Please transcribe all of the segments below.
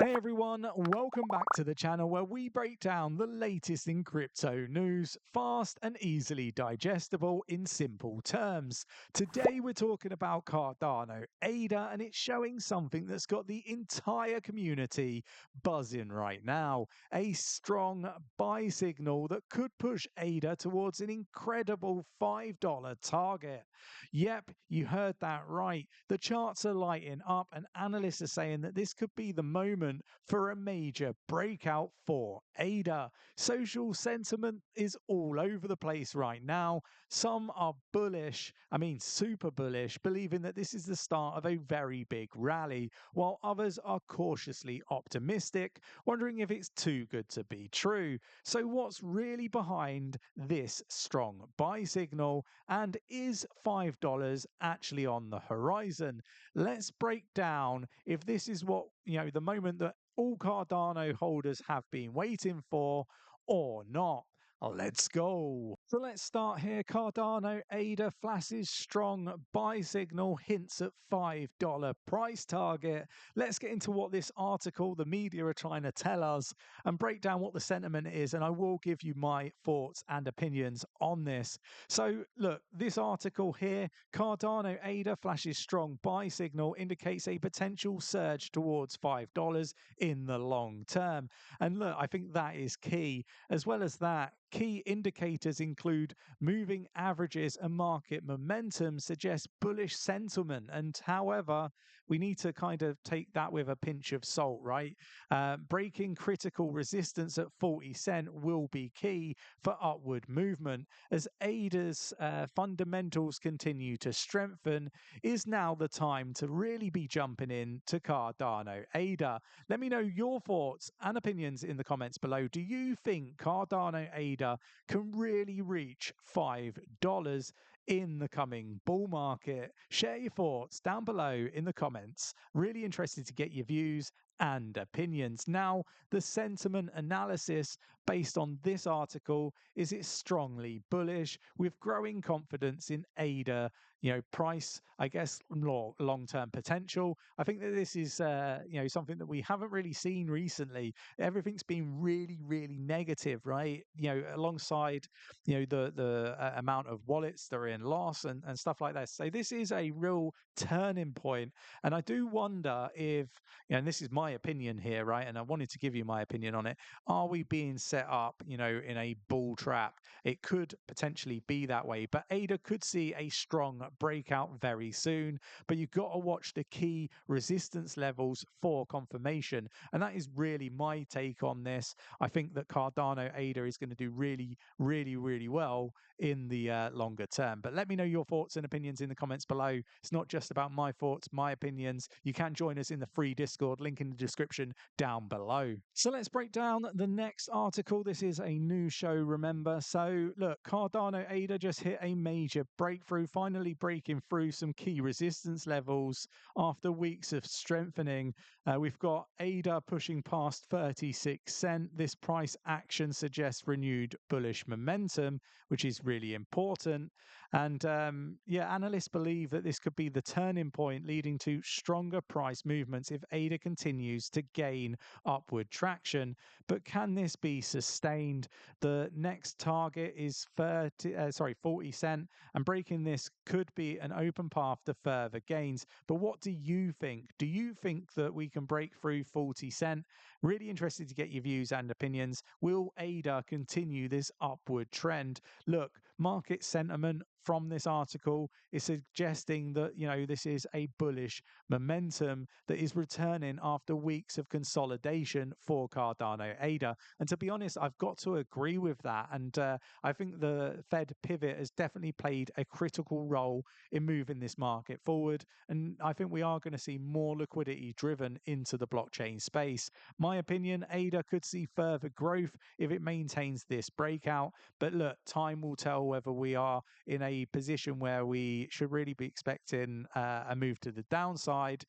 Hey everyone, welcome back to the channel where we break down the latest in crypto news, fast and easily digestible in simple terms. Today we're talking about Cardano ADA, and it's showing something that's got the entire community buzzing right now. A strong buy signal that could push ADA towards an incredible $5 target. Yep, you heard that right. The charts are lighting up and analysts are saying that this could be the moment for a major breakout for ADA. Social sentiment is all over the place right now. Some are bullish, super bullish, believing that this is the start of a very big rally, while others are cautiously optimistic, wondering if it's too good to be true. So what's really behind this strong buy signal, and is $5 actually on the horizon? Let's break down if this is what, the moment that all Cardano holders have been waiting for or not. Let's go. So let's start here. Cardano ADA flashes strong buy signal, hints at $5 price target. Let's get into what this article, the media, are trying to tell us and break down what the sentiment is. And I will give you my thoughts and opinions on this. So look, this article here, Cardano ADA flashes strong buy signal, indicates a potential surge towards $5 in the long term. And look, I think that is key. As well as that, key indicators include moving averages and market momentum suggest bullish sentiment. And however, we need to kind of take that with a pinch of salt, right? Breaking critical resistance at 40 cent will be key for upward movement. As ADA's fundamentals continue to strengthen, is now the time to really be jumping in to Cardano ADA. Let me know your thoughts and opinions in the comments below. Do you think Cardano ADA can really reach $5 in the coming bull market? Share your thoughts down below in the comments. Really interested to get your views and opinions. Now, the sentiment analysis based on this article is it's strongly bullish with growing confidence in ADA, price, I guess, long-term potential. I think that this is, something that we haven't really seen recently. Everything's been really, really negative, right? Alongside, the amount of wallets that are in loss and stuff like that. So this is a real turning point. And I do wonder if, and this is my opinion here, right? And I wanted to give you my opinion on it. Are we being set up, in a bull trap? It could potentially be that way, but ADA could see a strong breakout very soon. But you've got to watch the key resistance levels for confirmation. And that is really my take on this. I think that Cardano ADA is going to do really, really, really well in the longer term. But let me know your thoughts and opinions in the comments below. It's not just about my thoughts, my opinions. You can join us in the free Discord, link in the description down below. So let's break down the next article. This is a new show, remember. So look, Cardano ADA just hit a major breakthrough, finally breaking through some key resistance levels after weeks of strengthening. We've got ADA pushing past 36 cent. This price action suggests renewed bullish momentum, which is really important. And analysts believe that this could be the turning point leading to stronger price movements if ADA continues to gain upward traction. But can this be sustained? The next target is 40 cent, and breaking this could be an open path to further gains. But what do you think? Do you think that we can break through 40 cent? Really interested to get your views and opinions. Will ADA continue this upward trend? Look, market sentiment from this article is suggesting that, this is a bullish momentum that is returning after weeks of consolidation for Cardano ADA. And to be honest, I've got to agree with that. And I think the Fed pivot has definitely played a critical role in moving this market forward. And I think we are going to see more liquidity driven into the blockchain space. My opinion, ADA could see further growth if it maintains this breakout. But look, time will tell whether we are in a position where we should really be expecting a move to the downside.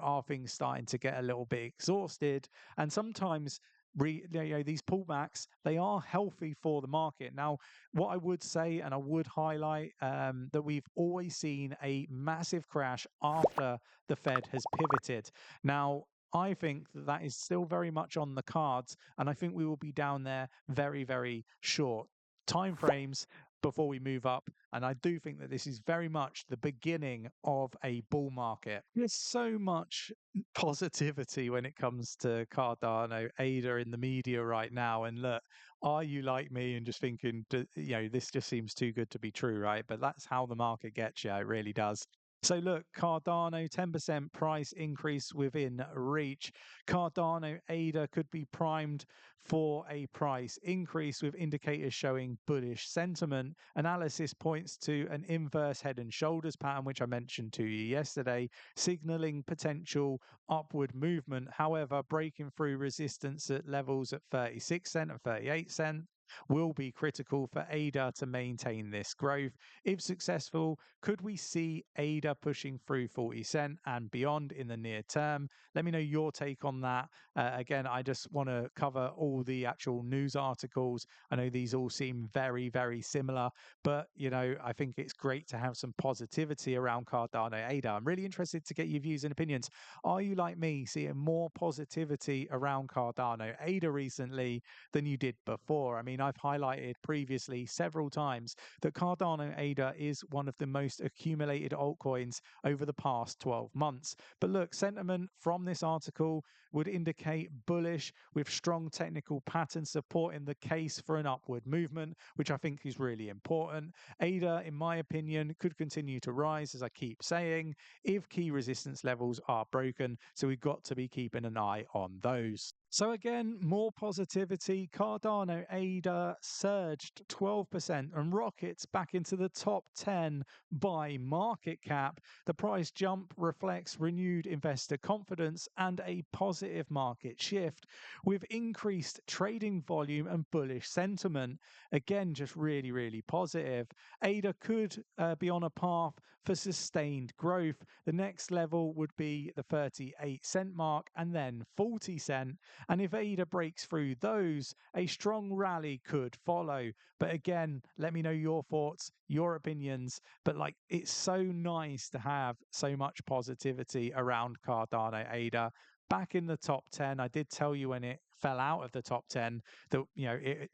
Are things starting to get a little bit exhausted? And sometimes these pullbacks, they are healthy for the market. Now, what I would say, and I would highlight, that we've always seen a massive crash after the Fed has pivoted. Now, I think that that is still very much on the cards, and I think we will be down there very, very short time frames before we move up. And I do think that this is very much the beginning of a bull market. There's so much positivity when it comes to Cardano ADA in the media right now. And look, are you like me and just thinking, this just seems too good to be true, right? But that's how the market gets you. It really does. So look, Cardano 10% price increase within reach. Cardano ADA could be primed for a price increase with indicators showing bullish sentiment. Analysis points to an inverse head and shoulders pattern, which I mentioned to you yesterday, signaling potential upward movement. However, breaking through resistance at levels at 36 cent and 38 cent will be critical for ADA to maintain this growth. If successful, could we see ADA pushing through 40 cent and beyond in the near term? Let me know your take on that. Again, I just want to cover all the actual news articles. I know these all seem very, very similar, but I think it's great to have some positivity around Cardano ADA. I'm really interested to get your views and opinions. Are you like me, seeing more positivity around Cardano ADA recently than you did before? I mean, I've highlighted previously several times that Cardano ADA is one of the most accumulated altcoins over the past 12 months. But look, sentiment from this article would indicate bullish with strong technical patterns supporting the case for an upward movement, which I think is really important. ADA, in my opinion, could continue to rise, as I keep saying, if key resistance levels are broken. So we've got to be keeping an eye on those. So again, more positivity. Cardano ADA surged 12% and rockets back into the top 10 by market cap. The price jump reflects renewed investor confidence and a positive market shift with increased trading volume and bullish sentiment. Again, just really, really positive. ADA could be on a path for sustained growth. The next level would be the 38 cent mark and then 40 cent. And if ADA breaks through those, a strong rally could follow. But again, let me know your thoughts, your opinions. But it's so nice to have so much positivity around Cardano ADA. Back in the top 10, I did tell you when it fell out of the top 10 that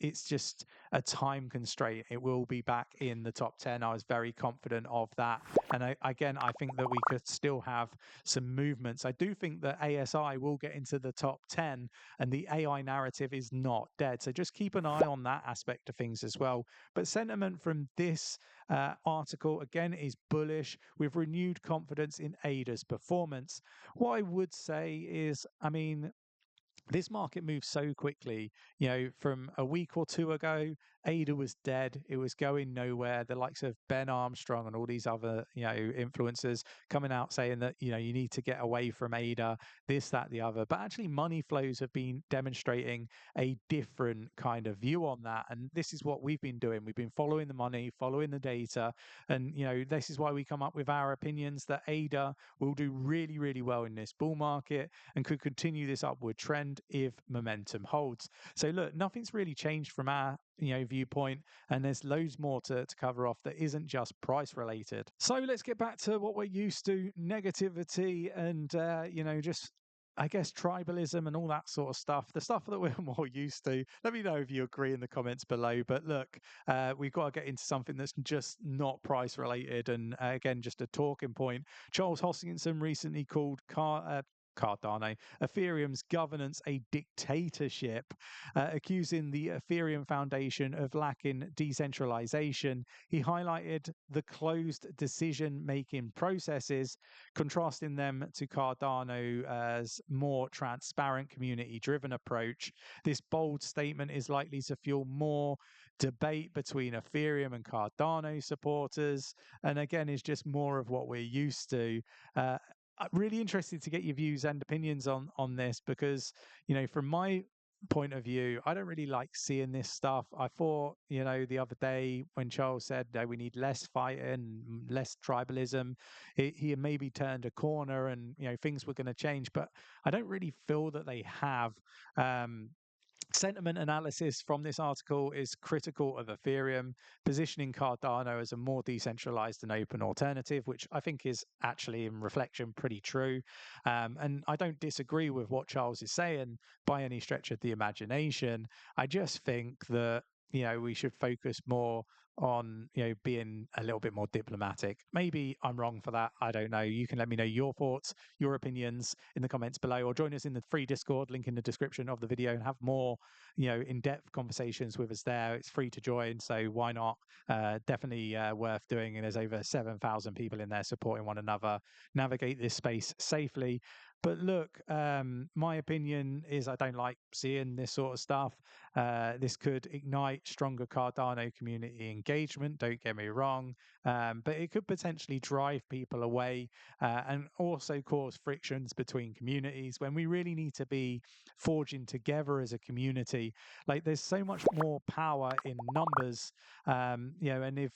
it's just a time constraint. It will be back in the top 10. I was very confident of that. And I think that we could still have some movements. I do think that ASI will get into the top 10 and the AI narrative is not dead. So just keep an eye on that aspect of things as well. But sentiment from this article, again, is bullish with renewed confidence in ADA's performance. What I would say is, this market moves so quickly. From a week or two ago, ADA was dead. It was going nowhere. The likes of Ben Armstrong and all these other, influencers coming out saying that, you need to get away from ADA, this, that, the other. But actually, money flows have been demonstrating a different kind of view on that. And this is what we've been doing. We've been following the money, following the data. And, this is why we come up with our opinions that ADA will do really, really well in this bull market and could continue this upward trend if momentum holds. So look, nothing's really changed from our viewpoint, and there's loads more to cover off that isn't just price related. So let's get back to what we're used to: negativity and just, I guess, tribalism and all that sort of stuff, the stuff that we're more used to. Let me know if you agree in the comments below. But look, we've got to get into something that's just not price related, and again, just a talking point. Charles Hoskinson recently called Cardano, Ethereum's governance a dictatorship, accusing the Ethereum Foundation of lacking decentralization. He highlighted the closed decision-making processes, contrasting them to Cardano's more transparent, community-driven approach. This bold statement is likely to fuel more debate between Ethereum and Cardano supporters, and again, is just more of what we're used to. I'm really interested to get your views and opinions on this because, from my point of view, I don't really like seeing this stuff. I thought, the other day when Charles said that we need less fighting, less tribalism, he had maybe turned a corner and, things were going to change. But I don't really feel that they have. Sentiment analysis from this article is critical of Ethereum, positioning Cardano as a more decentralized and open alternative, which I think is actually, in reflection, pretty true. And I don't disagree with what Charles is saying by any stretch of the imagination. I just think that we should focus more on being a little bit more diplomatic. Maybe I'm wrong for that. I don't know. You can let me know your thoughts, your opinions in the comments below, or join us in the free Discord link in the description of the video and have more in-depth conversations with us there. It's free to join, so why not? Definitely worth doing. And there's over 7,000 people in there supporting one another, navigate this space safely. But look, my opinion is I don't like seeing this sort of stuff. This could ignite stronger Cardano community engagement, don't get me wrong, but it could potentially drive people away and also cause frictions between communities when we really need to be forging together as a community. Like there's so much more power in numbers, and if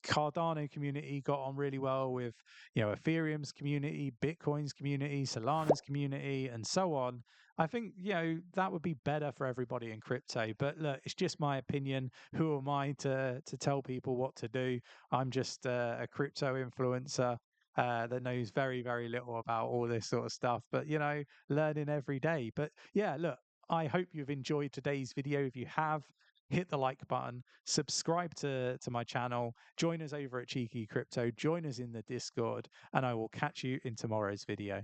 Cardano community got on really well with Ethereum's community, Bitcoin's community, Solana's community, and so on, I think that would be better for everybody in crypto. But look, it's just my opinion. Who am I to tell people what to do? I'm just a crypto influencer that knows very, very little about all this sort of stuff. But learning every day. But yeah, look, I hope you've enjoyed today's video. If you have, hit the like button, subscribe to my channel, join us over at Cheeky Crypto, join us in the Discord, and I will catch you in tomorrow's video.